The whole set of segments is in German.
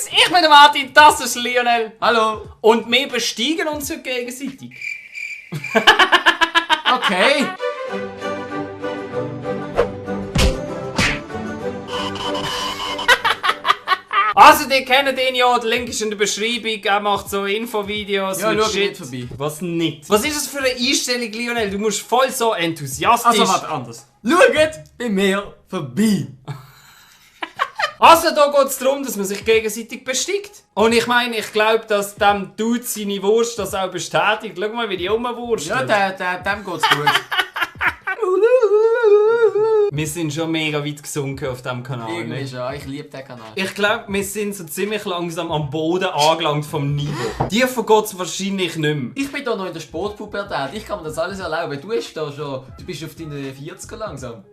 Grüß, ich bin der Martin, das ist Lionel. Hallo. Und wir besteigen uns heute gegenseitig. Okay. Also, die kennen den ja, der Link ist in der Beschreibung, er macht so Infovideos Ja, mit schau Shit. nicht vorbei. Was nicht? Was ist das für eine Einstellung, Lionel? Du musst voll so enthusiastisch... Also, warte, anders. Schaut bei mir vorbei. Also, da geht es darum, dass man sich gegenseitig besteigt. Und ich meine, ich glaube, dass dem Dude seine Wurst das auch bestätigt. Schau mal, wie die rumwurstet. Ja, dem geht's gut. Wir sind schon mega weit gesunken auf diesem Kanal. Irgendwie Nicht? schon, ich liebe den Kanal. Ich glaube, wir sind so ziemlich langsam am Boden angelangt vom Niveau. Dir vergeht es wahrscheinlich nicht mehr. Ich bin da noch in der Sportpubertät, ich kann mir das alles erlauben. Du bist auf deine 40er langsam.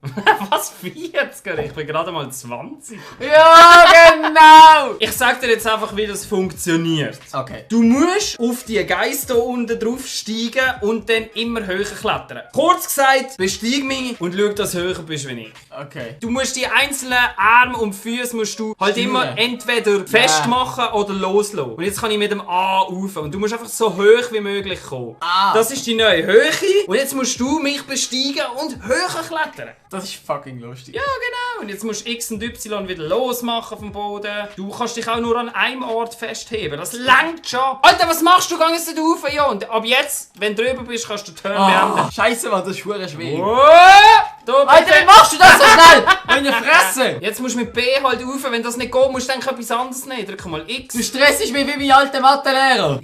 Was, 40er? Ich bin gerade mal 20. Ja, genau! Ich sag dir jetzt einfach, wie das funktioniert. Okay. Du musst auf die Geister unten drauf steigen und dann immer höher klettern. Kurz gesagt, besteig mich und schau, dass du höher bist wie ich. Okay. Du musst die einzelnen Arme und Füße musst du halt Steuern. immer entweder festmachen oder loslassen. Und jetzt kann ich mit dem A rauf. Und du musst einfach so hoch wie möglich kommen. Ah. Das ist die neue Höhe. Und jetzt musst du mich besteigen und höher klettern. Das ist fucking lustig. Ja, genau. Und jetzt musst du X und Y wieder losmachen vom Boden. Du kannst dich auch nur an einem Ort festheben. Das langt schon. Alter, was machst du? Geh jetzt nicht rauf, ja. Und ab jetzt, wenn du drüber bist, kannst du die Turn beenden. Scheiße, Mann, das ist verdammt schwierig. Da, Alter, wie machst du das so schnell? Meine Fresse! Jetzt musst du mit B halt rauf. Wenn das nicht geht, musst du dann etwas anderes nehmen. Drück mal X. Du stressst mich wie mein alter Mathelehrer.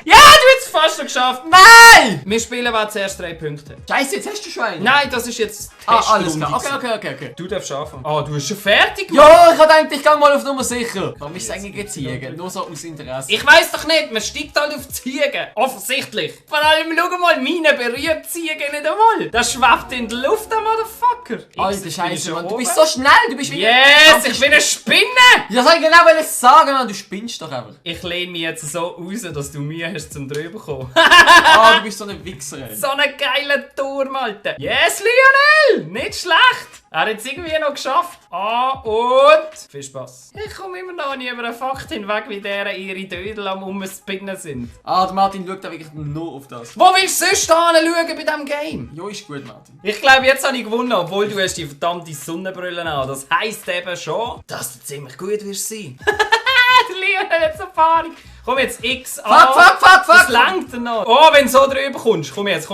Ja, du hast es fast schon geschafft. Nein! Wir spielen, wer zuerst 3 Punkte hat. Scheiße, jetzt hast du schon einen. Nein, das ist jetzt Alles Testrunde. klar. Okay. Du darfst anfangen. Ah, du bist schon fertig? Ja, ich hab gedacht, ich geh mal auf Nummer sicher. Kann mich sagen, Ziegen. Nur so aus Interesse. Ich weiss doch nicht, man steigt halt auf die Ziegen. Offensichtlich. Vor allem, schau mal, meine berührt die Ziege nicht einmal. Das schwebt in der Luft, der Motherfucker. Alter, Jetzt Scheiße, bin ich Mann. schon Du bist oben. so schnell. Du bist wie Yes, ich bin eine Spinne. Ja, soll ich genau sagen, Mann. Du spinnst doch einfach. Ich lehne mich jetzt so raus, dass du Mühe hast, zum drüber zu kommen. Ah, du bist so ein Wichser, ey. So einen geilen Turm, Alter. Yes, Lionel! Nicht schlecht. Er hat es irgendwie noch geschafft. Ah, und... Viel Spaß. Ich komme immer noch nie über einen Fakt hinweg, wie deren ihre Dödel am Umspinnen sind. Ah, der Martin schaut da wirklich nur auf das. Wo willst du sonst hinschauen bei diesem Game? Jo, ist gut, Martin. Ich glaube, jetzt habe ich gewonnen, obwohl du hast die verdammte Sonnenbrille an. Das heisst eben schon, dass du ziemlich gut wirst sein. Der Lionel hat so Panik. Komm jetzt, X, A. Fuck! Das langt er noch. Oh, wenn du so drüber kommst. Komm jetzt.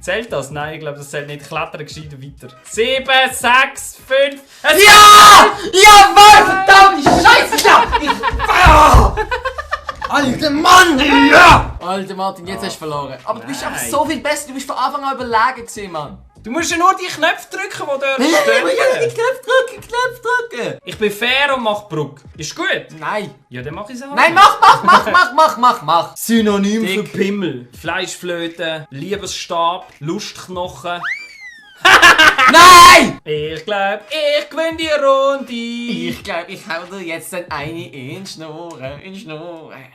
Zählt das? Nein, ich glaube, das zählt nicht. Klettern gescheiter weiter. 7, 6, 5... Ja! Jawohl, verdammt, Scheiße! Ja! Alter Mann! Ja! Alter Martin, jetzt hast du verloren. Aber du bist einfach so viel besser. Du bist von Anfang an überlegen gewesen, Mann. Du musst ja nur die Knöpfe drücken, die dort Ich muss ja stehen. die Knöpfe drücken. Ich bin fair und mach Bruck. Ist gut? Nein. Ja, dann mach ich es auch. Nein, mach. Synonym Dick. für Pimmel. Fleischflöte, Liebesstab, Lustknochen. Nein! Ich glaub, ich gewinne die Runde. Ich glaube, ich hau dir jetzt dann eine in Schnur.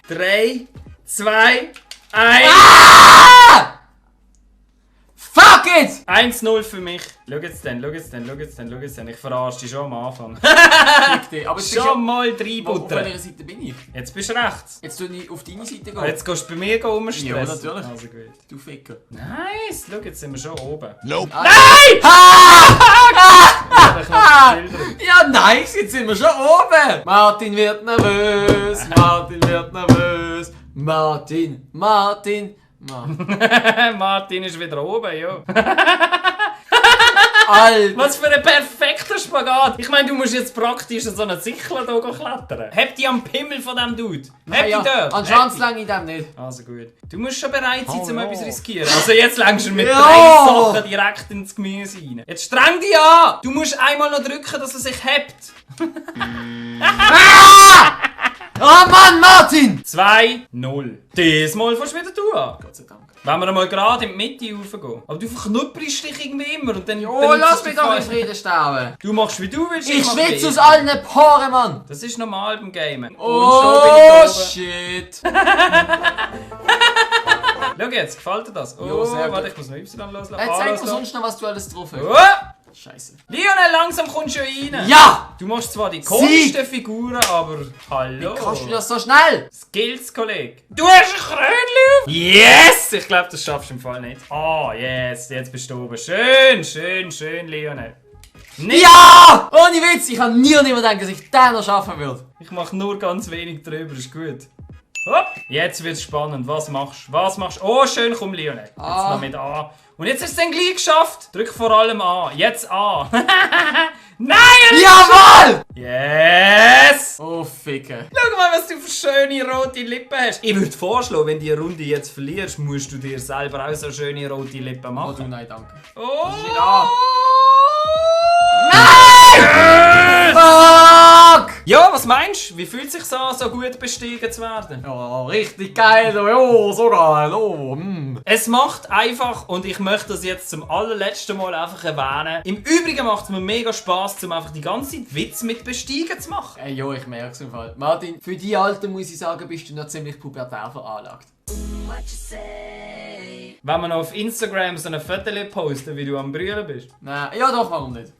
3, 2, 1. Fuck it! 1-0 für mich. Schau jetzt dann. Ich verarsche dich schon am Anfang. Aber Schon mal Auf reinbuttern. welcher Seite bin ich? Jetzt bist du rechts. Jetzt tue ich auf deine Seite gehen. Jetzt gehst du bei mir rumstressen. Ja, natürlich. Also gut. Du Ficker. Nice. Schau, jetzt sind wir schon oben. Nope. Nein! Ja, nice, jetzt sind wir schon oben. Martin wird nervös. Martin. Martin ist wieder oben, ja. Alter. Was für ein perfekter Spagat! Ich meine, du musst jetzt praktisch an so einen Sichler hier klettern. Heb die am Pimmel von dem Dude. Heb die dort. An Schwanz lang in dem nicht. Also gut. Du musst schon bereit sein, um etwas riskieren. Also jetzt längst du mit Ja. 3 Sachen direkt ins Gemüse rein. Jetzt streng dich an! Du musst einmal noch drücken, dass er sich hebt. Oh Mann, Martin! 2-0. Diesmal fährst du wieder du an. Gott sei Dank. Wenn wir einmal gerade in die Mitte raufgehen. Aber du verknüpperst dich irgendwie immer und dann... Oh, benutzt lass du mich die doch in Fall- Frieden sterben. Du machst wie du willst. Ich mach schwitze wie aus ich. allen Poren, Mann. Das ist normal beim Gamen. Oh, schon bin ich oben. shit. Schau jetzt, gefällt dir das? Oh, Ja, sehr gut. warte, ich muss noch Y loslassen. Zeig Alles mir klar. sonst noch, was du alles drauf hast. Oh, Scheiße. Lionel, langsam kommst du rein. Ja! Du machst zwar die komischsten Figuren, aber hallo. Wie kannst du das so schnell? Skills, Kollege. Du hast ein Krönchen auf. Yes! Ich glaube, das schaffst du im Fall nicht. Ah, yes. Jetzt bist du oben. Schön, schön, schön, Lionel. Nicht. Ja! Ohne Witz, ich kann nie und nimmer denken, dass ich den noch schaffen würde. Ich mache nur ganz wenig drüber, ist gut. Hopp. Jetzt wird's spannend. Was machst du? Was machst du? Oh, schön, komm, Lionel. Jetzt noch mit A. Und jetzt hast du es dann gleich geschafft. Drück vor allem A. Jetzt A. Nein! Jawohl! Yes! Oh, Ficke. Schau mal, was du für schöne rote Lippen hast. Ich würde vorschlagen, wenn du die Runde jetzt verlierst, musst du dir selber auch so schöne rote Lippen Oh, machen. du, nein, danke. Oh! Nicht A. Nein! Fuck! Ja, was meinst du? Wie fühlt es sich so, so gut bestiegen zu werden? Oh, richtig geil. Oh, so geil. Oh, Es macht einfach, und ich möchte das jetzt zum allerletzten Mal einfach erwähnen, im Übrigen macht es mir mega Spass, um einfach die ganze Zeit Witz mit Besteigen zu machen. Ey, jo, ich merk's im Fall. Martin, für die Alten muss ich sagen, bist du noch ziemlich pubertär veranlagt. Wenn wir noch auf Instagram so ein Foto posten, wie du am Brüllen bist. Nein, ja doch, warum nicht?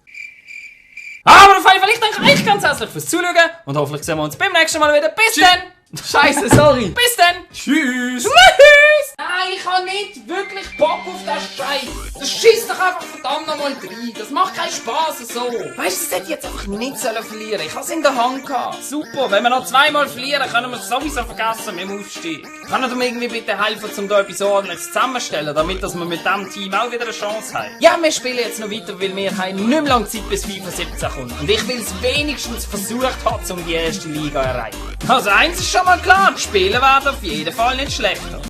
Aber auf jeden Fall, ich danke euch ganz herzlich fürs Zuschauen und hoffentlich sehen wir uns beim nächsten Mal wieder. Bis dann! Scheiße, sorry. Bis dann! Tschüss. Tschüss! Nein, ich habe nicht wirklich Bock auf das Scheiß. Das schießt doch einfach verdammt nochmal rein. Das macht keinen Spaß so. Weißt du, das hätte ich jetzt einfach nicht verlieren. Ich habe es in der Hand gehabt. Super, wenn wir noch zweimal verlieren, können wir es sowieso vergessen mit dem Aufstieg. Kann ihr mir irgendwie bitte helfen, um da etwas ordentliches zusammenzustellen, damit dass wir mit diesem Team auch wieder eine Chance haben? Ja, wir spielen jetzt noch weiter, weil wir haben nicht mehr lange Zeit bis FIFA 17 kommt. Und ich will es wenigstens versucht haben, um die erste Liga zu erreichen. Also eins ist schon mal klar, die Spiele werden auf jeden Fall nicht schlechter.